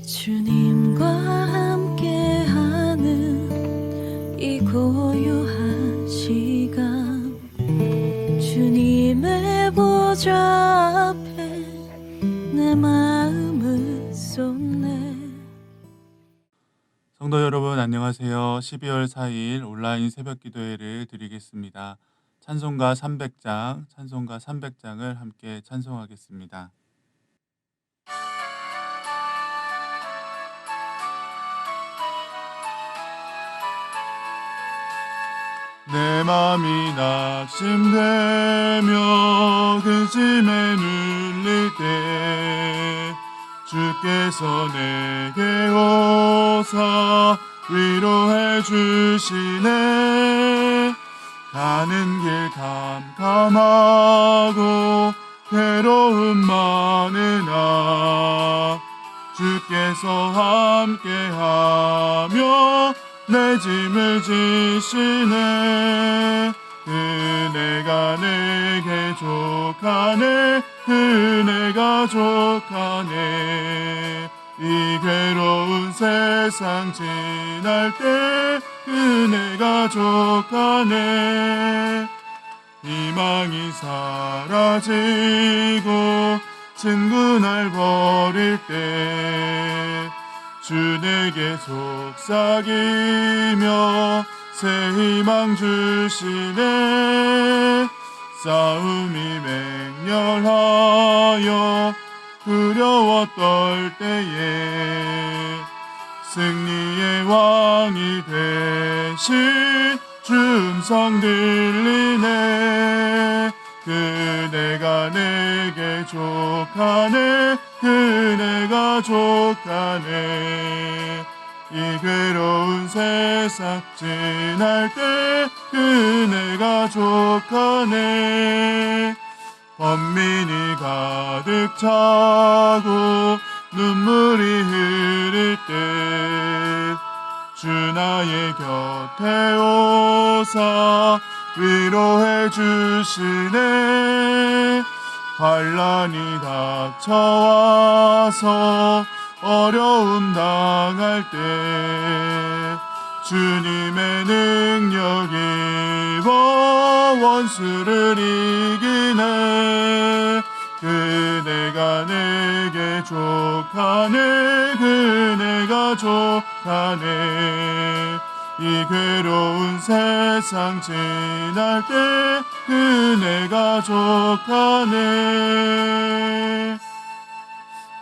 주님과 함께하는 이 고요한 시간, 주님의 보좌 앞에 내 마음을 쏟네. 성도 여러분 안녕하세요. 12월 4일 온라인 새벽 기도회를 드리겠습니다. 찬송가 300장을 함께 찬송하겠습니다. 내 맘이 낙심되며 근심에 눌릴 때 주께서 내게 오사 위로해 주시네. 가는 길 캄캄하고 괴로움 많으나 주께서 함께하며 내 짐을 지시네. 그네가 내게 족하네. 그네가 족하네. 이 괴로운 세상 지날 때 그네가 족하네. 희망이 사라지고 친구 날 버릴 때 주 내게 속삭이며 새 희망 주시네. 싸움이 맹렬하여 두려워 떨 때에 승리의 왕이 되신 주 음성 들리네. 그네가 내게 족하네. 그네가 족하네. 이 괴로운 세상 지날 때 그네가 족하네. 번민이 가득 차고 눈물이 흐를 때 주 나의 곁에 오사 위로해 주시네. 환난이 닥쳐와서 어려움 당할 때 주님의 능력 입어 원수를 이기네. 그네가 내게 족하네. 그네가 족하네. 이 괴로운 세상 지날 때 그네가 족하네.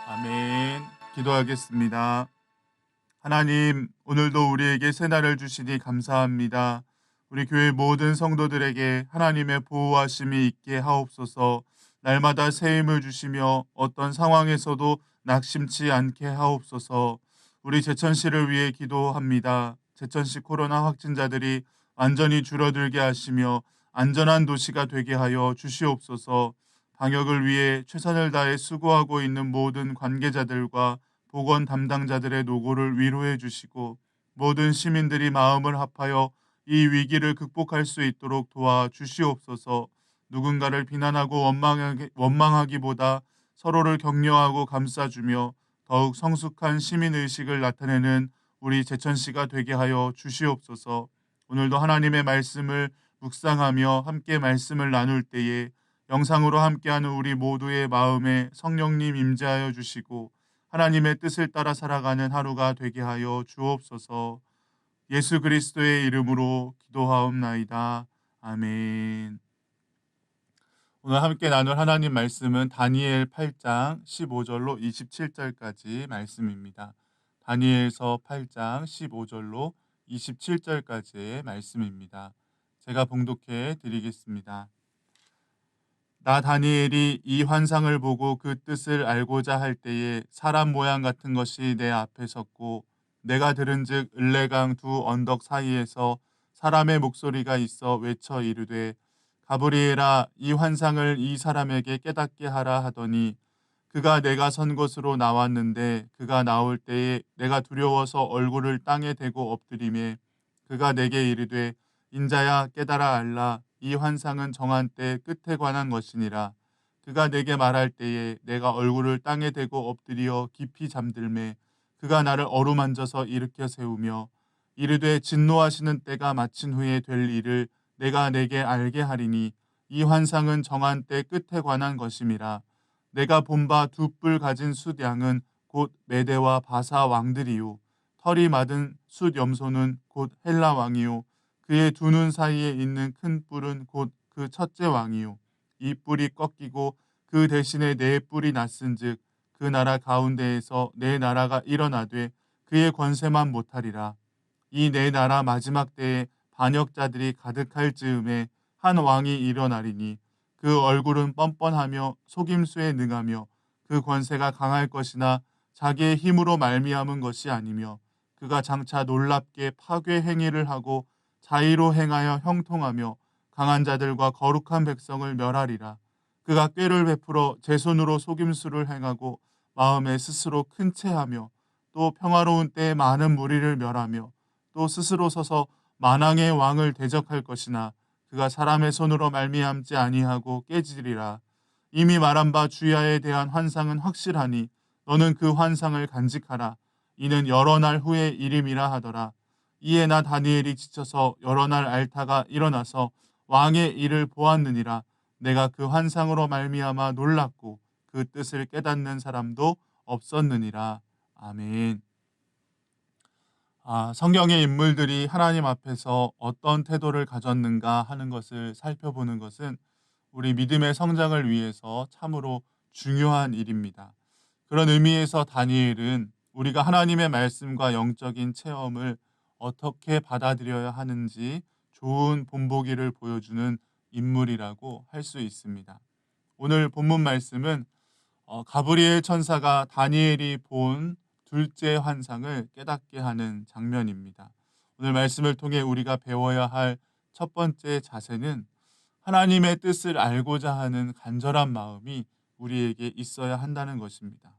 아멘. 기도하겠습니다. 하나님, 오늘도 우리에게 새날을 주시니 감사합니다. 우리 교회 모든 성도들에게 하나님의 보호하심이 있게 하옵소서. 날마다 새 힘을 주시며 어떤 상황에서도 낙심치 않게 하옵소서. 우리 제천시를 위해 기도합니다. 제천시 코로나 확진자들이 완전히 줄어들게 하시며 안전한 도시가 되게 하여 주시옵소서. 방역을 위해 최선을 다해 수고하고 있는 모든 관계자들과 보건 담당자들의 노고를 위로해 주시고 모든 시민들이 마음을 합하여 이 위기를 극복할 수 있도록 도와 주시옵소서. 누군가를 비난하고 원망하기보다 서로를 격려하고 감싸주며 더욱 성숙한 시민의식을 나타내는 우리 제천시가 되게 하여 주시옵소서. 오늘도 하나님의 말씀을 묵상하며 함께 말씀을 나눌 때에 영상으로 함께하는 우리 모두의 마음에 성령님 임재하여 주시고 하나님의 뜻을 따라 살아가는 하루가 되게 하여 주옵소서. 예수 그리스도의 이름으로 기도하옵나이다. 아멘. 오늘 함께 나눌 하나님 말씀은 다니엘 8장 15절로 27절까지 말씀입니다. 다니엘서 8장 15절로 27절까지의 말씀입니다. 제가 봉독해 드리겠습니다. 나 다니엘이 이 환상을 보고 그 뜻을 알고자 할 때에 사람 모양 같은 것이 내 앞에 섰고 내가 들은즉 을레강 두 언덕 사이에서 사람의 목소리가 있어 외쳐 이르되 가브리엘아 이 환상을 이 사람에게 깨닫게 하라 하더니 그가 내가 선 곳으로 나왔는데 그가 나올 때에 내가 두려워서 얼굴을 땅에 대고 엎드리매 그가 내게 이르되 인자야 깨달아 알라 이 환상은 정한 때 끝에 관한 것이니라. 그가 내게 말할 때에 내가 얼굴을 땅에 대고 엎드려 깊이 잠들매 그가 나를 어루만져서 일으켜 세우며 이르되 진노하시는 때가 마친 후에 될 일을 내가 내게 알게 하리니 이 환상은 정한 때 끝에 관한 것임이라. 내가 본 바 두 뿔 가진 숫 양은 곧 메대와 바사 왕들이요 털이 맞은 숫 염소는 곧 헬라 왕이요 그의 두 눈 사이에 있는 큰 뿔은 곧 그 첫째 왕이요 이 뿔이 꺾이고 그 대신에 네 뿔이 났은즉 그 나라 가운데에서 네 나라가 일어나되 그의 권세만 못하리라. 이 네 나라 마지막 때에 반역자들이 가득할 즈음에 한 왕이 일어나리니 그 얼굴은 뻔뻔하며 속임수에 능하며 그 권세가 강할 것이나 자기의 힘으로 말미암은 것이 아니며 그가 장차 놀랍게 파괴 행위를 하고 자의로 행하여 형통하며 강한 자들과 거룩한 백성을 멸하리라. 그가 꾀를 베풀어 제 손으로 속임수를 행하고 마음에 스스로 큰 채하며 또 평화로운 때에 많은 무리를 멸하며 또 스스로 서서 만왕의 왕을 대적할 것이나 그가 사람의 손으로 말미암지 아니하고 깨지리라. 이미 말한 바 주야에 대한 환상은 확실하니 너는 그 환상을 간직하라. 이는 여러 날 후의 일임이라 하더라. 이에 나 다니엘이 지쳐서 여러 날 앓다가 일어나서 왕의 일을 보았느니라. 내가 그 환상으로 말미암아 놀랐고 그 뜻을 깨닫는 사람도 없었느니라. 아멘. 성경의 인물들이 하나님 앞에서 어떤 태도를 가졌는가 하는 것을 살펴보는 것은 우리 믿음의 성장을 위해서 참으로 중요한 일입니다. 그런 의미에서 다니엘은 우리가 하나님의 말씀과 영적인 체험을 어떻게 받아들여야 하는지 좋은 본보기를 보여주는 인물이라고 할 수 있습니다. 오늘 본문 말씀은 가브리엘 천사가 다니엘이 본 둘째 환상을 깨닫게 하는 장면입니다. 오늘 말씀을 통해 우리가 배워야 할 첫 번째 자세는 하나님의 뜻을 알고자 하는 간절한 마음이 우리에게 있어야 한다는 것입니다.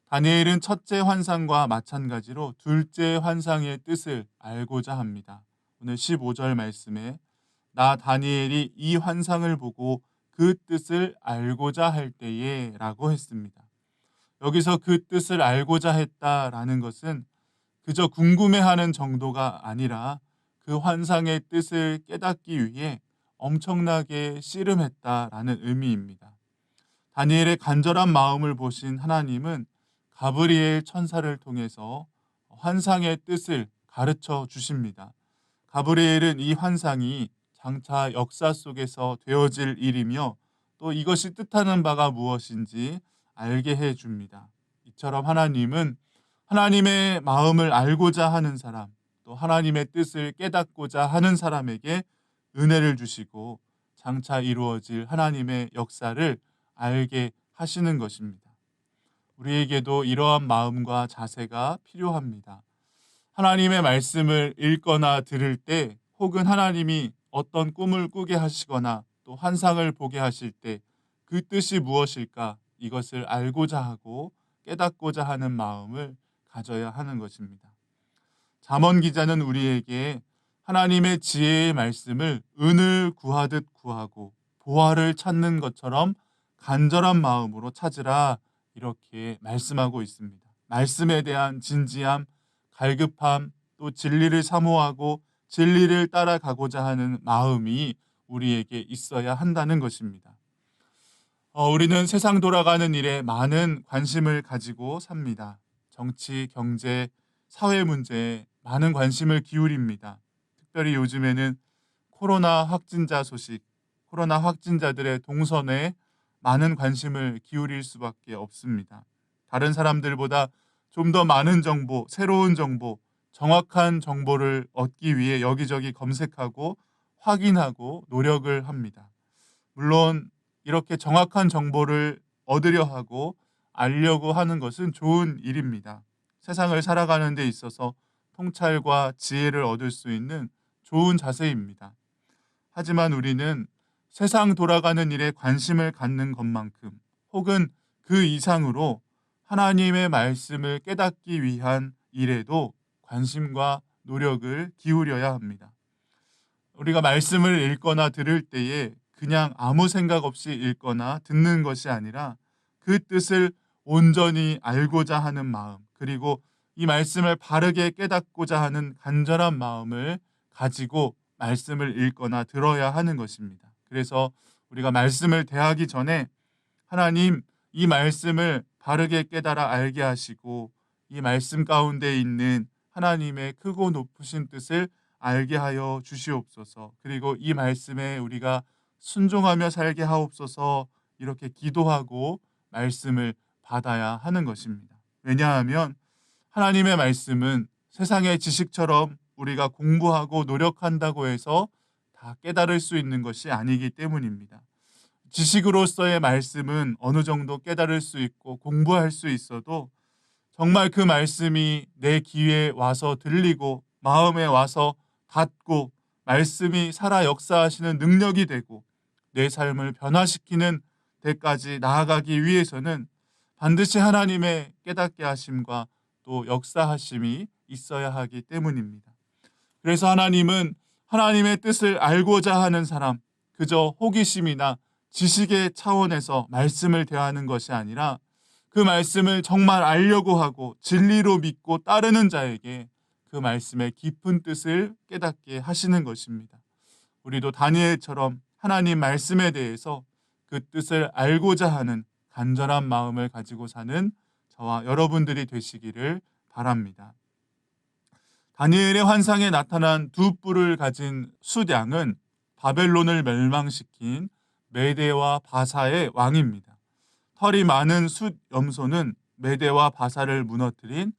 다니엘은 첫째 환상과 마찬가지로 둘째 환상의 뜻을 알고자 합니다. 오늘 15절 말씀에 나 다니엘이 이 환상을 보고 그 뜻을 알고자 할 때에 라고 했습니다. 여기서 그 뜻을 알고자 했다라는 것은 그저 궁금해하는 정도가 아니라 그 환상의 뜻을 깨닫기 위해 엄청나게 씨름했다라는 의미입니다. 다니엘의 간절한 마음을 보신 하나님은 가브리엘 천사를 통해서 환상의 뜻을 가르쳐 주십니다. 가브리엘은 이 환상이 장차 역사 속에서 되어질 일이며 또 이것이 뜻하는 바가 무엇인지 알게 해줍니다. 이처럼 하나님은 하나님의 마음을 알고자 하는 사람, 또 하나님의 뜻을 깨닫고자 하는 사람에게 은혜를 주시고 장차 이루어질 하나님의 역사를 알게 하시는 것입니다. 우리에게도 이러한 마음과 자세가 필요합니다. 하나님의 말씀을 읽거나 들을 때 혹은 하나님이 어떤 꿈을 꾸게 하시거나 또 환상을 보게 하실 때 그 뜻이 무엇일까 이것을 알고자 하고 깨닫고자 하는 마음을 가져야 하는 것입니다. 잠언 기자는 우리에게 하나님의 지혜의 말씀을 은을 구하듯 구하고 보화를 찾는 것처럼 간절한 마음으로 찾으라 이렇게 말씀하고 있습니다. 말씀에 대한 진지함, 갈급함, 또 진리를 사모하고 진리를 따라가고자 하는 마음이 우리에게 있어야 한다는 것입니다. 우리는 세상 돌아가는 일에 많은 관심을 가지고 삽니다. 정치, 경제, 사회 문제에 많은 관심을 기울입니다. 특별히 요즘에는 코로나 확진자 소식, 코로나 확진자들의 동선에 많은 관심을 기울일 수밖에 없습니다. 다른 사람들보다 좀 더 많은 정보, 새로운 정보, 정확한 정보를 얻기 위해 여기저기 검색하고 확인하고 노력을 합니다. 물론 이렇게 정확한 정보를 얻으려 하고 알려고 하는 것은 좋은 일입니다. 세상을 살아가는 데 있어서 통찰과 지혜를 얻을 수 있는 좋은 자세입니다. 하지만 우리는 세상 돌아가는 일에 관심을 갖는 것만큼 혹은 그 이상으로 하나님의 말씀을 깨닫기 위한 일에도 관심과 노력을 기울여야 합니다. 우리가 말씀을 읽거나 들을 때에 그냥 아무 생각 없이 읽거나 듣는 것이 아니라 그 뜻을 온전히 알고자 하는 마음, 그리고 이 말씀을 바르게 깨닫고자 하는 간절한 마음을 가지고 말씀을 읽거나 들어야 하는 것입니다. 그래서 우리가 말씀을 대하기 전에 하나님, 이 말씀을 바르게 깨달아 알게 하시고 이 말씀 가운데 있는 하나님의 크고 높으신 뜻을 알게 하여 주시옵소서. 그리고 이 말씀에 우리가 순종하며 살게 하옵소서. 이렇게 기도하고 말씀을 받아야 하는 것입니다. 왜냐하면 하나님의 말씀은 세상의 지식처럼 우리가 공부하고 노력한다고 해서 다 깨달을 수 있는 것이 아니기 때문입니다. 지식으로서의 말씀은 어느 정도 깨달을 수 있고 공부할 수 있어도 정말 그 말씀이 내 귀에 와서 들리고 마음에 와서 닿고 말씀이 살아 역사하시는 능력이 되고 내 삶을 변화시키는 데까지 나아가기 위해서는 반드시 하나님의 깨닫게 하심과 또 역사하심이 있어야 하기 때문입니다. 그래서 하나님은 하나님의 뜻을 알고자 하는 사람, 그저 호기심이나 지식의 차원에서 말씀을 대하는 것이 아니라 그 말씀을 정말 알려고 하고 진리로 믿고 따르는 자에게 그 말씀의 깊은 뜻을 깨닫게 하시는 것입니다. 우리도 다니엘처럼 하나님 말씀에 대해서 그 뜻을 알고자 하는 간절한 마음을 가지고 사는 저와 여러분들이 되시기를 바랍니다. 다니엘의 환상에 나타난 두 뿔을 가진 숫양은 바벨론을 멸망시킨 메대와 바사의 왕입니다. 털이 많은 숫 염소는 메대와 바사를 무너뜨린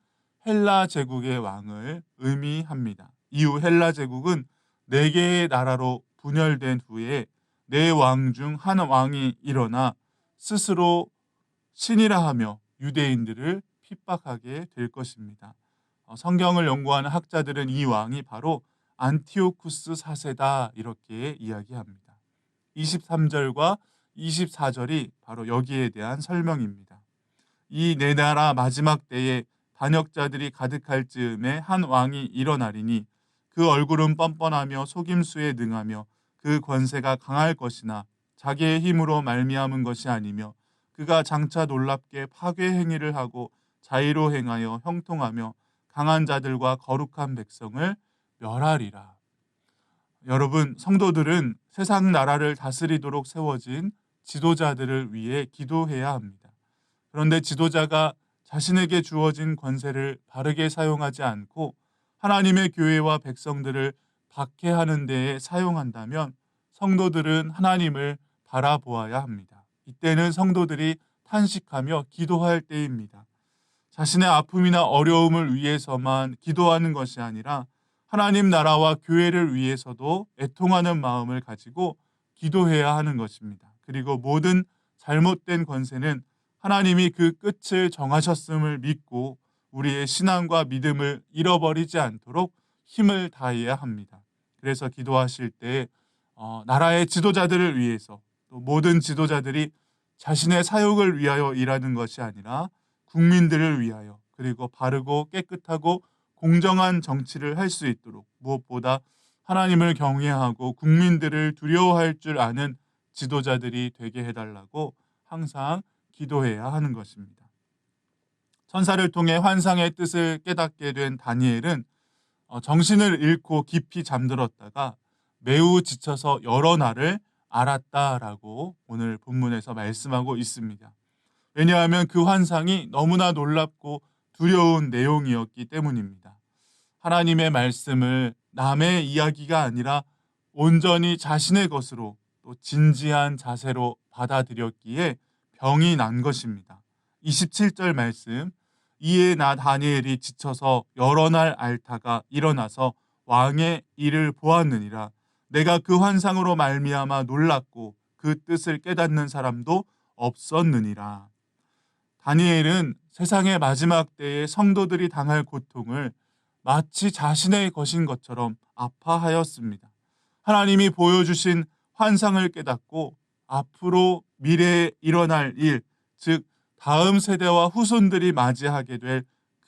헬라 제국의 왕을 의미합니다. 이후 헬라 제국은 4개의 나라로 분열된 후에 4왕 중 한 왕이 일어나 스스로 신이라 하며 유대인들을 핍박하게 될 것입니다. 성경을 연구하는 학자들은 이 왕이 바로 안티오쿠스 4세다 이렇게 이야기합니다. 23절과 24절이 바로 여기에 대한 설명입니다. 이 4나라 마지막 때에 반역자들이 가득할 즈음에 한 왕이 일어나리니 그 얼굴은 뻔뻔하며 속임수에 능하며 그 권세가 강할 것이나 자기의 힘으로 말미암은 것이 아니며 그가 장차 놀랍게 파괴 행위를 하고 자의로 행하여 형통하며 강한 자들과 거룩한 백성을 멸하리라. 여러분, 성도들은 세상 나라를 다스리도록 세워진 지도자들을 위해 기도해야 합니다. 그런데 지도자가 자신에게 주어진 권세를 바르게 사용하지 않고 하나님의 교회와 백성들을 박해하는 데에 사용한다면 성도들은 하나님을 바라보아야 합니다. 이때는 성도들이 탄식하며 기도할 때입니다. 자신의 아픔이나 어려움을 위해서만 기도하는 것이 아니라 하나님 나라와 교회를 위해서도 애통하는 마음을 가지고 기도해야 하는 것입니다. 그리고 모든 잘못된 권세는 하나님이 그 끝을 정하셨음을 믿고 우리의 신앙과 믿음을 잃어버리지 않도록 힘을 다해야 합니다. 그래서 기도하실 때 나라의 지도자들을 위해서 또 모든 지도자들이 자신의 사역을 위하여 일하는 것이 아니라 국민들을 위하여 그리고 바르고 깨끗하고 공정한 정치를 할 수 있도록 무엇보다 하나님을 경외하고 국민들을 두려워할 줄 아는 지도자들이 되게 해달라고 항상 기도해야 하는 것입니다. 천사를 통해 환상의 뜻을 깨닫게 된 다니엘은 정신을 잃고 깊이 잠들었다가 매우 지쳐서 여러 날을 알았다라고 오늘 본문에서 말씀하고 있습니다. 왜냐하면 그 환상이 너무나 놀랍고 두려운 내용이었기 때문입니다. 하나님의 말씀을 남의 이야기가 아니라 온전히 자신의 것으로 또 진지한 자세로 받아들였기에 병이 난 것입니다. 27절 말씀, 이에 나 다니엘이 지쳐서 여러 날 앓다가 일어나서 왕의 일을 보았느니라. 내가 그 환상으로 말미암아 놀랐고 그 뜻을 깨닫는 사람도 없었느니라. 다니엘은 세상의 마지막 때에 성도들이 당할 고통을 마치 자신의 것인 것처럼 아파하였습니다. 하나님이 보여주신 환상을 깨닫고 앞으로 미래에 일어날 일, 즉 다음 세대와 후손들이 맞이하게 될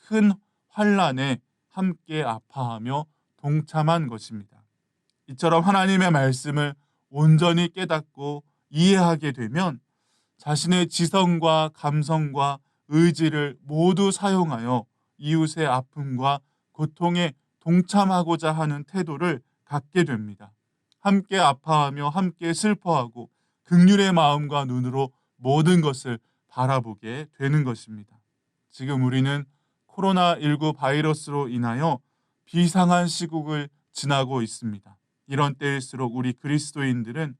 큰 환난에 함께 아파하며 동참한 것입니다. 이처럼 하나님의 말씀을 온전히 깨닫고 이해하게 되면 자신의 지성과 감성과 의지를 모두 사용하여 이웃의 아픔과 고통에 동참하고자 하는 태도를 갖게 됩니다. 함께 아파하며 함께 슬퍼하고 긍휼의 마음과 눈으로 모든 것을 바라보게 되는 것입니다. 지금 우리는 코로나19 바이러스로 인하여 비상한 시국을 지나고 있습니다. 이런 때일수록 우리 그리스도인들은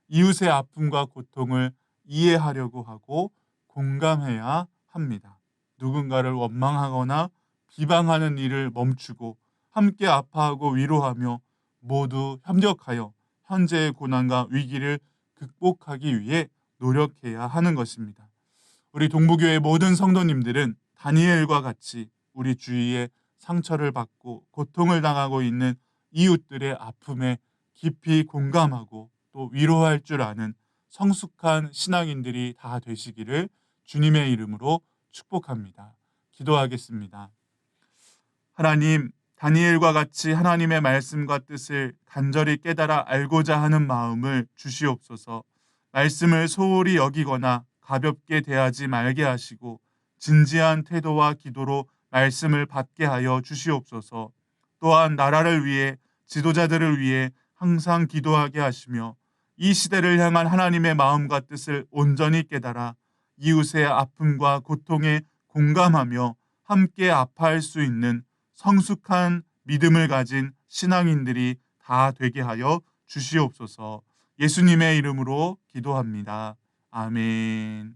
이웃의 아픔과 고통을 이해하려고 하고 공감해야 합니다. 누군가를 원망하거나 비방하는 일을 멈추고 함께 아파하고 위로하며 모두 협력하여 현재의 고난과 위기를 극복하기 위해 노력해야 하는 것입니다. 우리 동부교회 모든 성도님들은 다니엘과 같이 우리 주위에 상처를 받고 고통을 당하고 있는 이웃들의 아픔에 깊이 공감하고 또 위로할 줄 아는 성숙한 신앙인들이 다 되시기를 주님의 이름으로 축복합니다. 기도하겠습니다. 하나님, 다니엘과 같이 하나님의 말씀과 뜻을 간절히 깨달아 알고자 하는 마음을 주시옵소서. 말씀을 소홀히 여기거나 가볍게 대하지 말게 하시고 진지한 태도와 기도로 말씀을 받게 하여 주시옵소서. 또한 나라를 위해 지도자들을 위해 항상 기도하게 하시며 이 시대를 향한 하나님의 마음과 뜻을 온전히 깨달아 이웃의 아픔과 고통에 공감하며 함께 아파할 수 있는 성숙한 믿음을 가진 신앙인들이 다 되게 하여 주시옵소서. 예수님의 이름으로 기도합니다. 아멘.